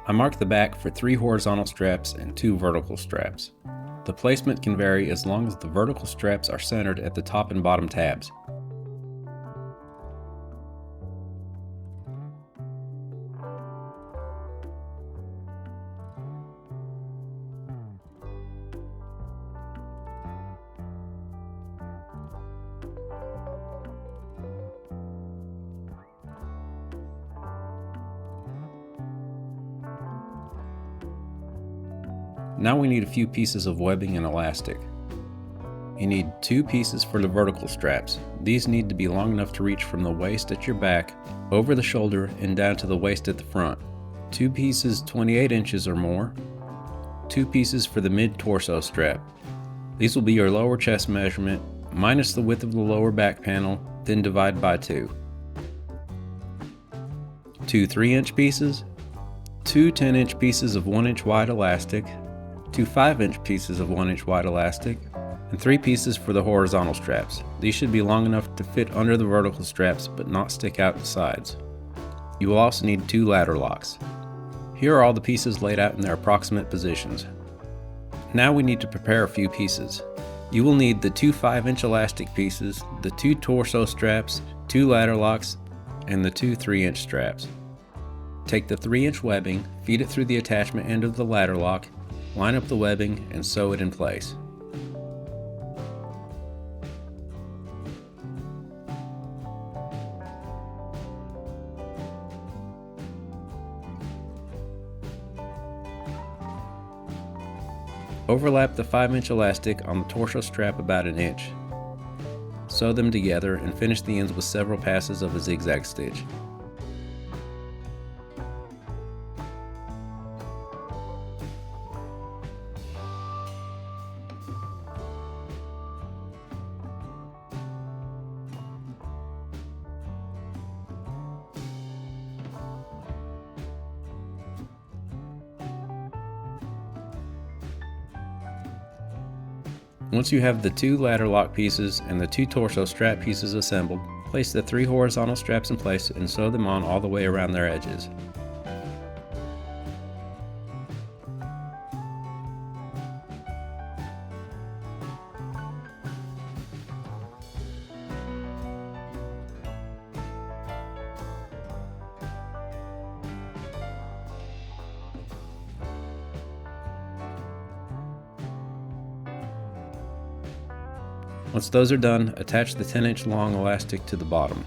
I marked the back for 3 horizontal straps and 2 vertical straps. The placement can vary as long as the vertical straps are centered at the top and bottom tabs. Now we need a few pieces of webbing and elastic. You need 2 pieces for the vertical straps. These need to be long enough to reach from the waist at your back, over the shoulder, and down to the waist at the front. 2 pieces 28 inches or more. 2 pieces for the mid-torso strap. These will be your lower chest measurement, minus the width of the lower back panel, then divide by 2. 2 3-inch pieces. 2 10-inch pieces of 1-inch wide elastic. 2 5-inch pieces of 1-inch wide elastic, and 3 pieces for the horizontal straps. These should be long enough to fit under the vertical straps but not stick out the sides. You will also need 2 ladder locks. Here are all the pieces laid out in their approximate positions. Now we need to prepare a few pieces. You will need the 2 5-inch elastic pieces, the 2 torso straps, 2 ladder locks, and the 2 3-inch straps. Take the 3-inch webbing, feed it through the attachment end of the ladder lock, line up the webbing, and sew it in place. Overlap the 5-inch elastic on the torso strap about 1 inch. Sew them together and finish the ends with several passes of a zigzag stitch. Once you have the 2 ladder lock pieces and the 2 torso strap pieces assembled, place the 3 horizontal straps in place and sew them on all the way around their edges. Once those are done, attach the 10-inch long elastic to the bottom.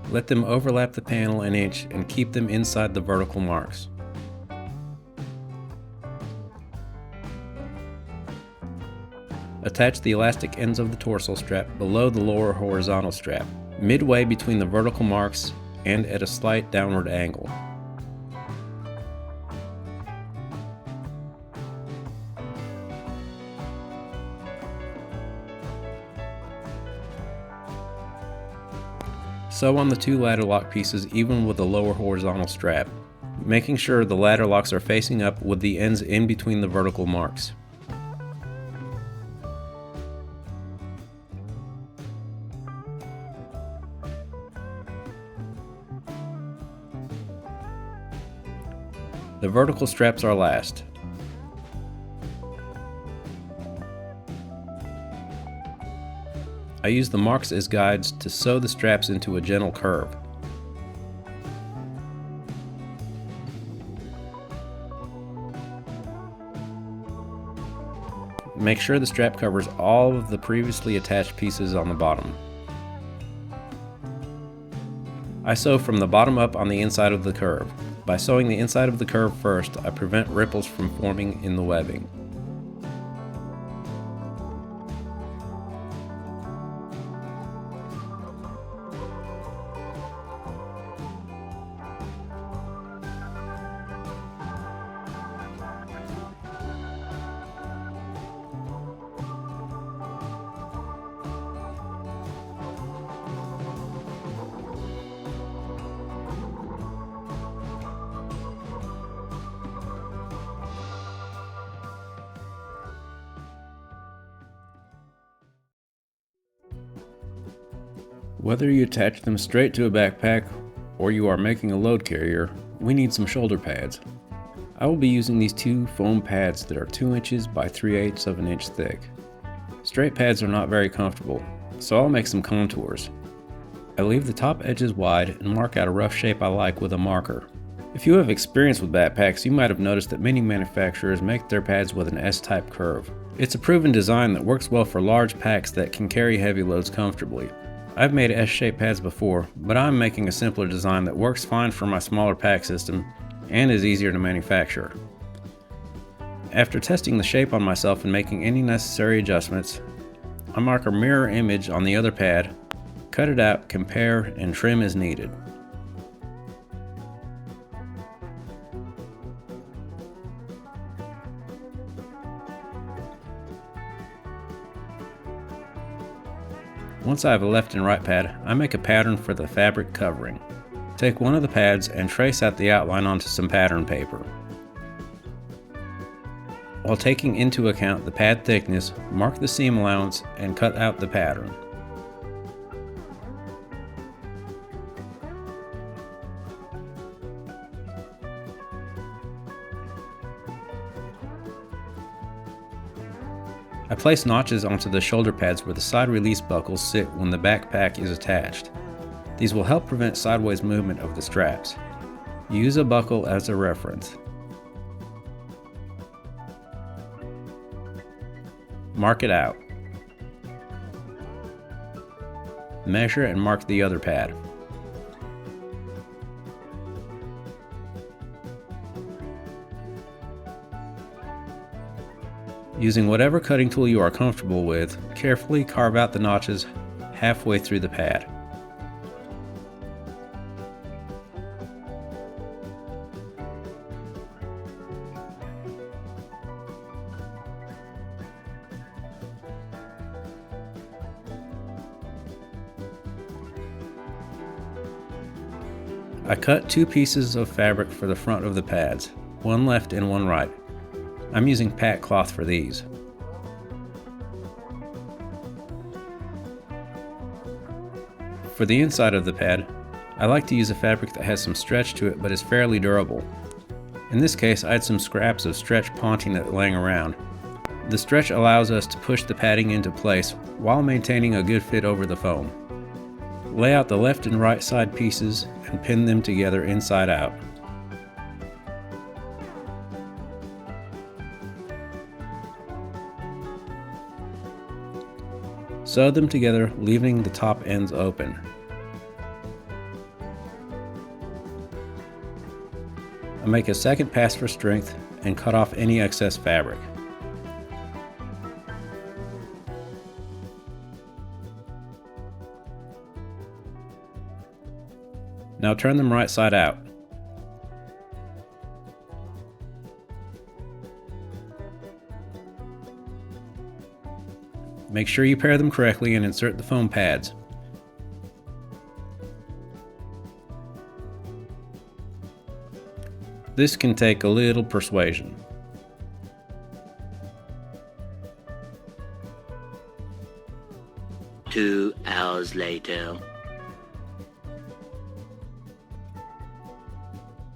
Let them overlap the panel 1 inch and keep them inside the vertical marks. Attach the elastic ends of the torso strap below the lower horizontal strap, midway between the vertical marks and at a slight downward angle. Sew on the 2 ladder lock pieces even with the lower horizontal strap, making sure the ladder locks are facing up with the ends in between the vertical marks. The vertical straps are last. I use the marks as guides to sew the straps into a gentle curve. Make sure the strap covers all of the previously attached pieces on the bottom. I sew from the bottom up on the inside of the curve. By sewing the inside of the curve first, I prevent ripples from forming in the webbing. Whether you attach them straight to a backpack or you are making a load carrier, we need some shoulder pads. I will be using these two foam pads that are 2 inches by 3/8 of an inch thick. Straight pads are not very comfortable, so I'll make some contours. I leave the top edges wide and mark out a rough shape I like with a marker. If you have experience with backpacks, you might have noticed that many manufacturers make their pads with an S-type curve. It's a proven design that works well for large packs that can carry heavy loads comfortably. I've made S-shaped pads before, but I'm making a simpler design that works fine for my smaller pack system and is easier to manufacture. After testing the shape on myself and making any necessary adjustments, I mark a mirror image on the other pad, cut it out, compare, and trim as needed. Once I have a left and right pad, I make a pattern for the fabric covering. Take one of the pads and trace out the outline onto some pattern paper. While taking into account the pad thickness, mark the seam allowance and cut out the pattern. I place notches onto the shoulder pads where the side release buckles sit when the backpack is attached. These will help prevent sideways movement of the straps. Use a buckle as a reference. Mark it out. Measure and mark the other pad. Using whatever cutting tool you are comfortable with, carefully carve out the notches halfway through the pad. I cut 2 pieces of fabric for the front of the pads, one left and one right. I'm using pack cloth for these. For the inside of the pad, I like to use a fabric that has some stretch to it but is fairly durable. In this case, I had some scraps of stretch ponting that laying around. The stretch allows us to push the padding into place while maintaining a good fit over the foam. Lay out the left and right side pieces and pin them together inside out. Sew them together, leaving the top ends open. I make a second pass for strength and cut off any excess fabric. Now turn them right side out. Make sure you pair them correctly and insert the foam pads. This can take a little persuasion. Two hours later.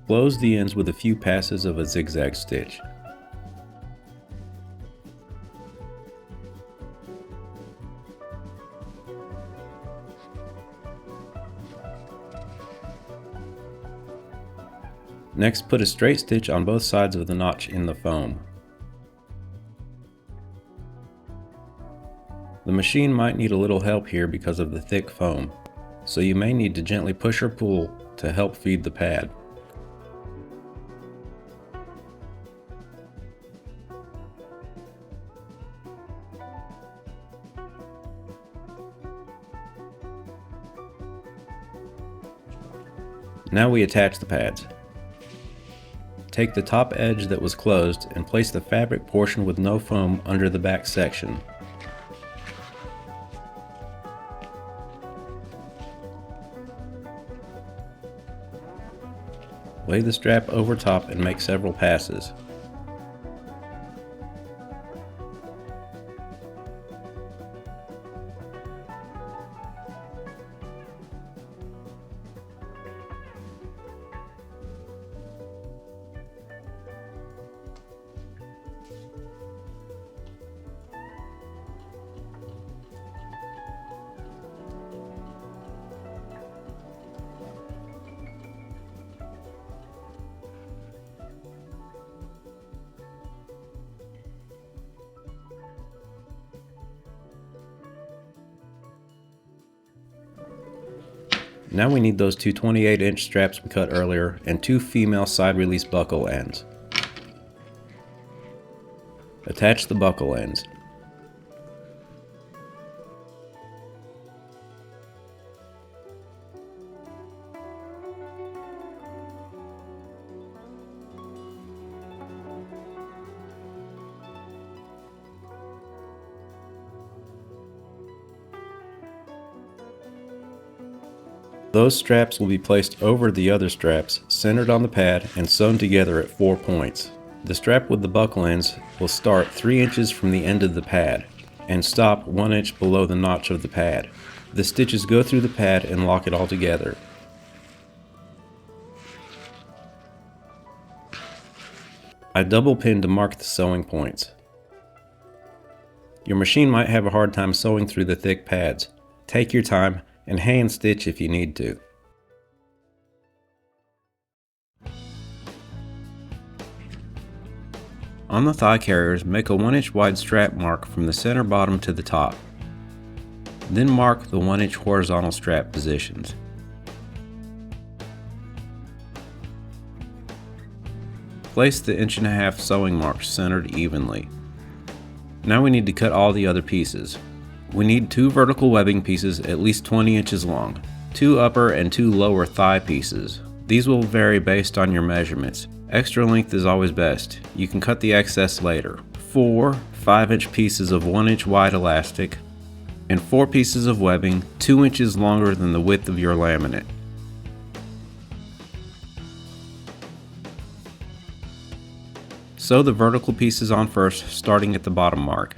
Close the ends with a few passes of a zigzag stitch. Next, put a straight stitch on both sides of the notch in the foam. The machine might need a little help here because of the thick foam, so you may need to gently push or pull to help feed the pad. Now we attach the pads. Take the top edge that was closed and place the fabric portion with no foam under the back section. Lay the strap over top and make several passes. Now we need those two 28-inch straps we cut earlier and two female side release buckle ends. Attach the buckle ends. Those straps will be placed over the other straps, centered on the pad and sewn together at 4 points. The strap with the buckle ends will start 3 inches from the end of the pad and stop 1 inch below the notch of the pad. The stitches go through the pad and lock it all together. I double pin to mark the sewing points. Your machine might have a hard time sewing through the thick pads. Take your time and hand stitch if you need to. On the thigh carriers, make a 1 inch wide strap mark from the center bottom to the top. Then mark the 1 inch horizontal strap positions. Place the 1.5 inch sewing marks centered evenly. Now we need to cut all the other pieces. We need 2 vertical webbing pieces at least 20 inches long, 2 upper and 2 lower thigh pieces. These will vary based on your measurements. Extra length is always best. You can cut the excess later. 4 5-inch pieces of 1 inch wide elastic, and 4 pieces of webbing 2 inches longer than the width of your laminate. Sew the vertical pieces on first, starting at the bottom mark.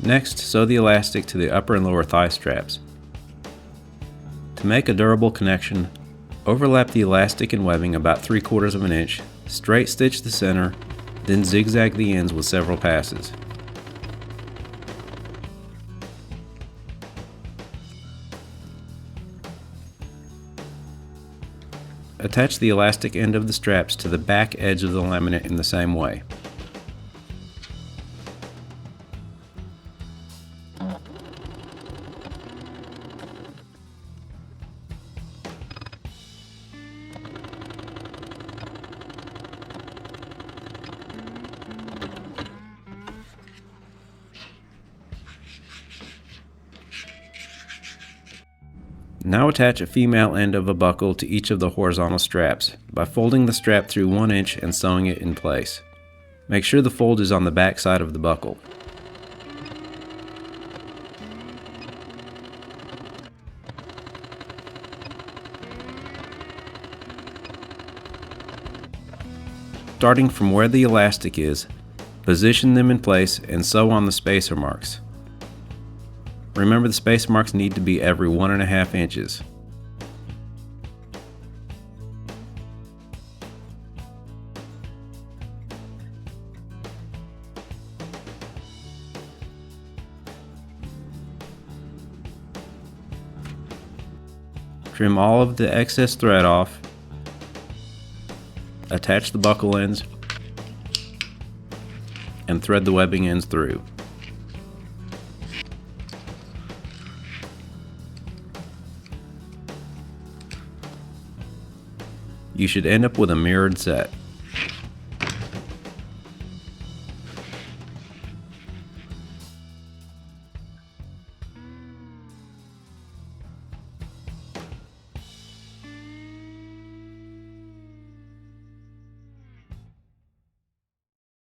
Next, sew the elastic to the upper and lower thigh straps. To make a durable connection, overlap the elastic and webbing about 3/4 of an inch, straight stitch the center, then zigzag the ends with several passes. Attach the elastic end of the straps to the back edge of the laminate in the same way. Now attach a female end of a buckle to each of the horizontal straps by folding the strap through 1 inch and sewing it in place. Make sure the fold is on the back side of the buckle. Starting from where the elastic is, position them in place and sew on the spacer marks. Remember, the spacer marks need to be every 1.5 inches. Trim all of the excess thread off. Attach the buckle ends and thread the webbing ends through. You should end up with a mirrored set.